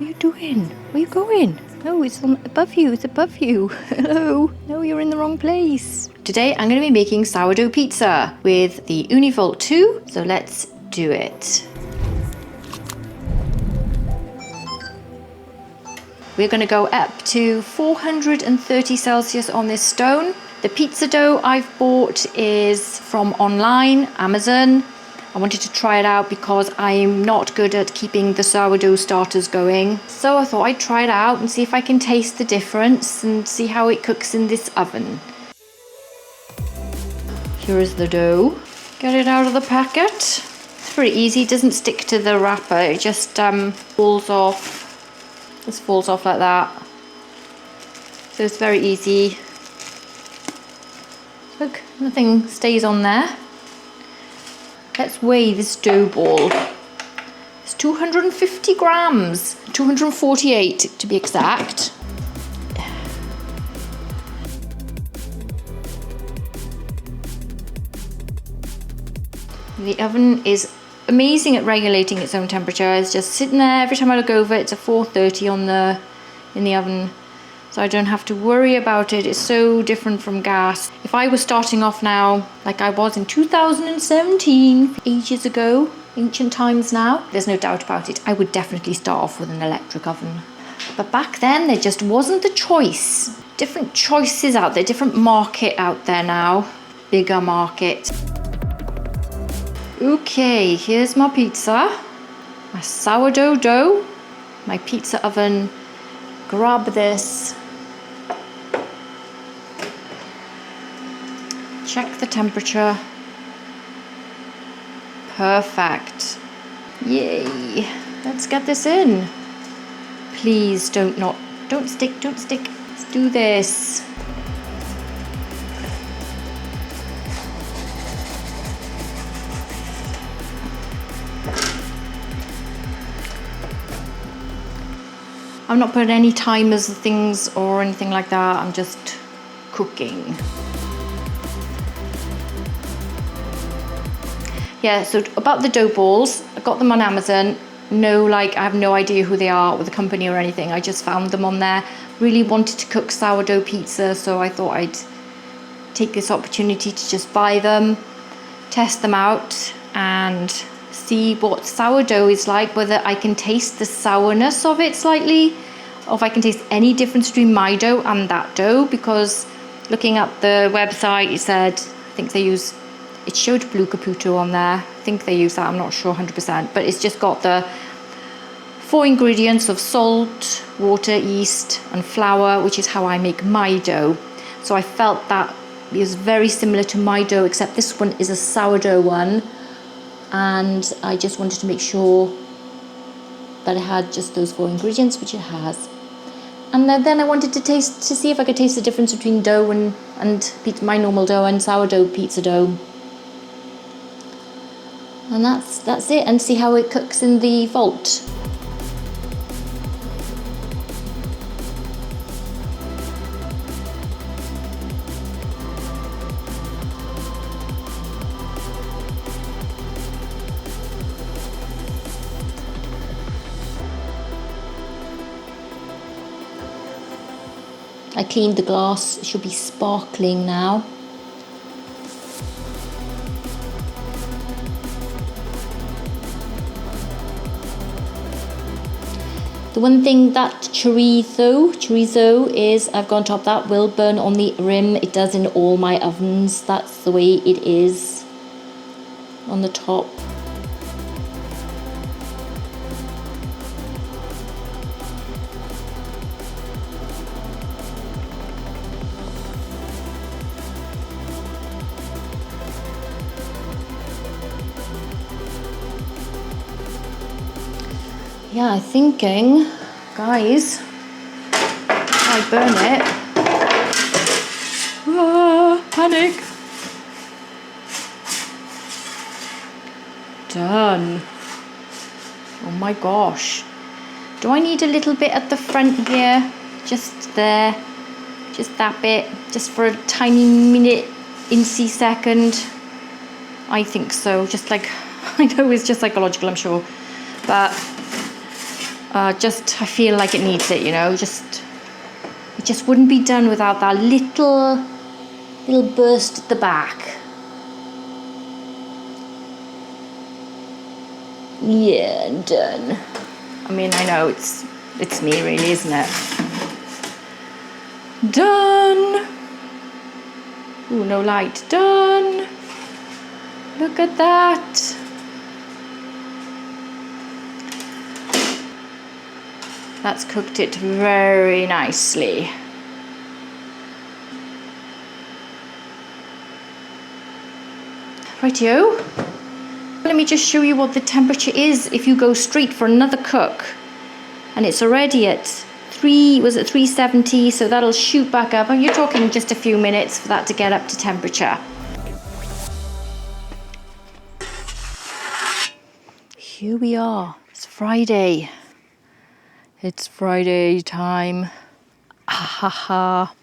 are you doing? Where are you going? No, it's above you. It's above you. Hello. No, you're in the wrong place. Today I'm going to be making sourdough pizza with the Ooni Volt 2. So let's do it. We're going to go up to 430 Celsius on this stone. The pizza dough I've bought is from online, Amazon. I wanted to try it out because I'm not good at keeping the sourdough starters going. So I thought I'd try it out and see if I can taste the difference and see how it cooks in this oven. Here is the dough. Get it out of the packet. It's pretty easy, it doesn't stick to the wrapper, it just falls off. Just falls off like that. So it's very easy. Look, nothing stays on there. Let's weigh this dough ball. It's 250 grams, 248 to be exact. The oven is amazing at regulating its own temperature. It's just sitting there. Every time I look over, it's a 430 in the oven. So I don't have to worry about it. It's so different from gas. If I was starting off now, like I was in 2017, ages ago, ancient times now, there's no doubt about it, I would definitely start off with an electric oven. But back then, there just wasn't the choice. Different choices out there, different market out there now, bigger market. Okay, here's my pizza, my sourdough dough, my pizza oven. Grab this. Check the temperature. Perfect. Yay. Let's get this in. Please don't stick. Let's do this. I'm not putting any timers or things or anything like that. I'm just cooking. Yeah, so about the dough balls, I got them on Amazon. I have no idea who they are or the company or anything. I just found them on there. Really wanted to cook sourdough pizza, so I thought I'd take this opportunity to just buy them, test them out, and see what sourdough is like, whether I can taste the sourness of it slightly, or if I can taste any difference between my dough and that dough, because looking at the website, it showed blue caputo on there. I think they use that, I'm not sure 100%, but it's just got the 4 ingredients of salt, water, yeast, and flour, which is how I make my dough. So I felt that it was very similar to my dough, except this one is a sourdough one. And I just wanted to make sure that it had just those 4 ingredients, which it has. And then I wanted to see if I could taste the difference between dough and my normal dough and sourdough pizza dough. And that's it, and see how it cooks in the Volt. I cleaned the glass, it should be sparkling now. The one thing that chorizo is, I've gone top, that will burn on the rim. It does in all my ovens. That's the way it is on the top. Yeah, I'm thinking, guys, if I burn it, panic. Done. Oh my gosh. Do I need a little bit at the front here? Just there, just that bit, just for a tiny minute, incy second. I think so, just like, I know it's just psychological, I'm sure, but Just, I feel like it needs it, you know, it just wouldn't be done without that little burst at the back. Yeah, done. I mean, I know it's me really, isn't it? Done. Ooh, no light. Done. Look at that. That's cooked it very nicely. Rightio. Let me just show you what the temperature is if you go straight for another cook. And it's already at 370, so that'll shoot back up. And you're talking just a few minutes for that to get up to temperature. Here we are. It's Friday. It's Friday time. Ha ha ha.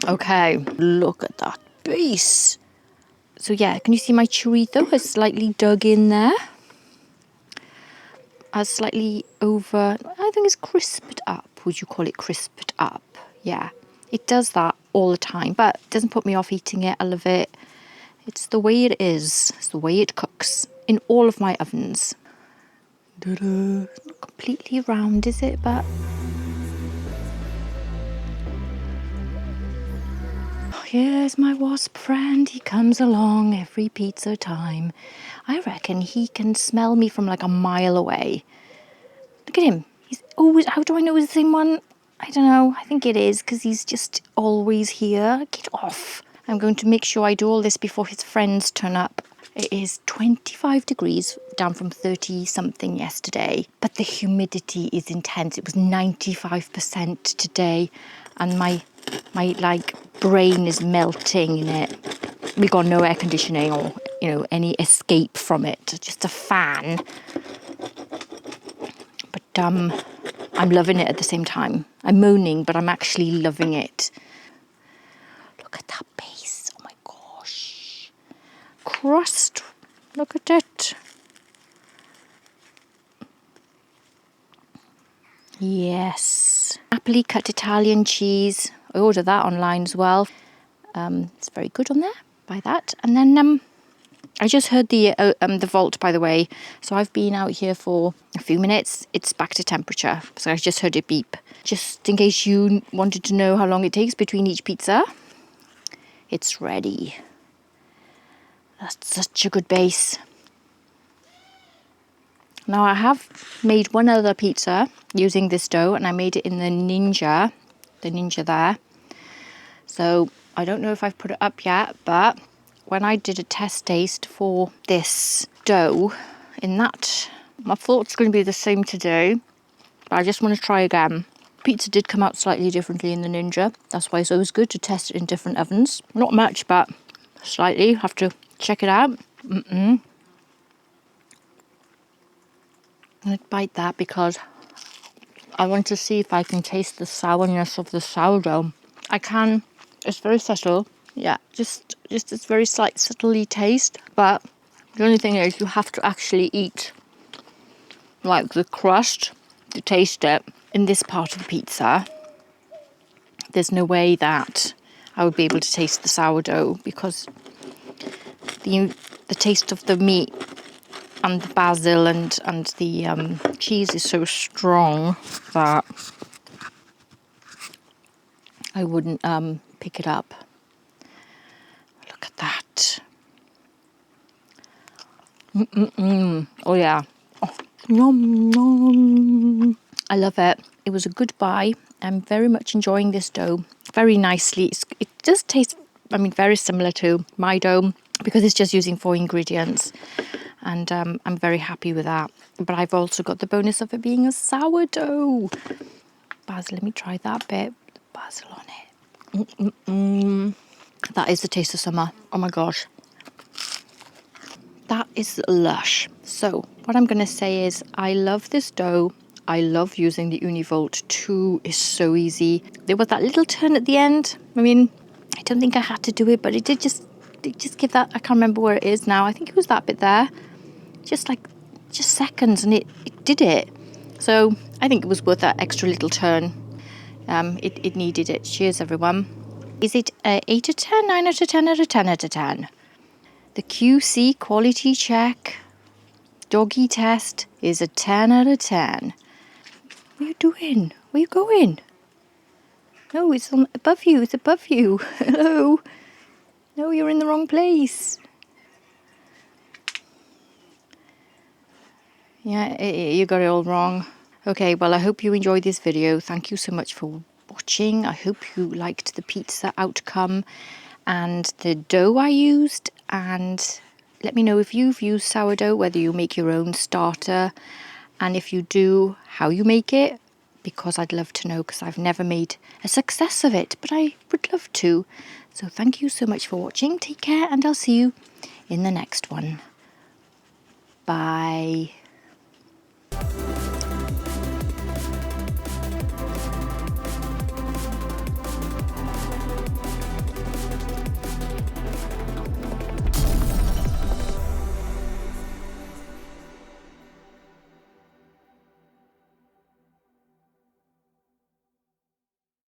Okay, look at that base. So yeah, can you see my chorizo has slightly dug in there? Has slightly over, I think it's crisped up. Would you call it crisped up? Yeah, it does that all the time, but it doesn't put me off eating it. I love it. It's the way it is. It's the way it cooks in all of my ovens. It's not completely round, is it? But here's my wasp friend. He comes along every pizza time. I reckon he can smell me from like a mile away. Look at him. He's always, how do I know it's the same one? I don't know. I think it is because he's just always here. Get off. I'm going to make sure I do all this before his friends turn up. It is 25 degrees, down from 30 something yesterday. But the humidity is intense. It was 95% today. And my like brain is melting in it. We got no air conditioning or, you know, any escape from it. Just a fan. But I'm loving it at the same time. I'm moaning, but I'm actually loving it. Look at that base. Oh my gosh. Crust. Look at it. Yes. Happily cut Italian cheese. I ordered that online as well. It's very good on there. Buy that. And then I just heard the Volt, by the way. So I've been out here for a few minutes. It's back to temperature. So I just heard it beep. Just in case you wanted to know how long it takes between each pizza. It's ready. That's such a good base. Now I have made one other pizza using this dough, and I made it in the Ninja there. So I don't know if I've put it up yet, but when I did a test taste for this dough in that, I thought it's going to be the same today, but I just want to try again. Pizza did come out slightly differently in the Ninja. That's why it's always good to test it in different ovens. Not much, but slightly. Have to check it out. I'm going to bite that because I want to see if I can taste the sourness of the sourdough. I can. It's very subtle. Yeah, just this very slight subtly taste. But the only thing is you have to actually eat like the crust to taste it. In this part of the pizza, there's no way that I would be able to taste the sourdough because the taste of the meat and the basil and the cheese is so strong that I wouldn't pick it up. Look at that. Oh yeah. Oh, yum, yum. I love it. It was a good buy. I'm very much enjoying this dough. Very nicely. It does taste, very similar to my dough because it's just using 4 ingredients. And I'm very happy with that. But I've also got the bonus of it being a sourdough. Basil, let me try that bit. Basil on it. That is the taste of summer. Oh my gosh. That is lush. So what I'm going to say is I love this dough. I love using the Ooni Volt 2. It's so easy. There was that little turn at the end. I don't think I had to do it, but it did just give that. I can't remember where it is now. I think it was that bit there. Just seconds, and it did it. So I think it was worth that extra little turn. It needed it. Cheers, everyone. Is it a 8 out of 10, 9 out of 10, or a 10 out of 10? The QC quality check doggy test is a 10 out of 10. What are you doing? Where are you going? No, it's above you. It's above you. Hello. No, you're in the wrong place. Yeah, you got it all wrong. Okay, well, I hope you enjoyed this video. Thank you so much for watching. I hope you liked the pizza outcome and the dough I used. And let me know if you've used sourdough, whether you make your own starter, and if you do, how you make it, because I'd love to know, because I've never made a success of it, but I would love to. So thank you so much for watching. Take care, and I'll see you in the next one. Bye.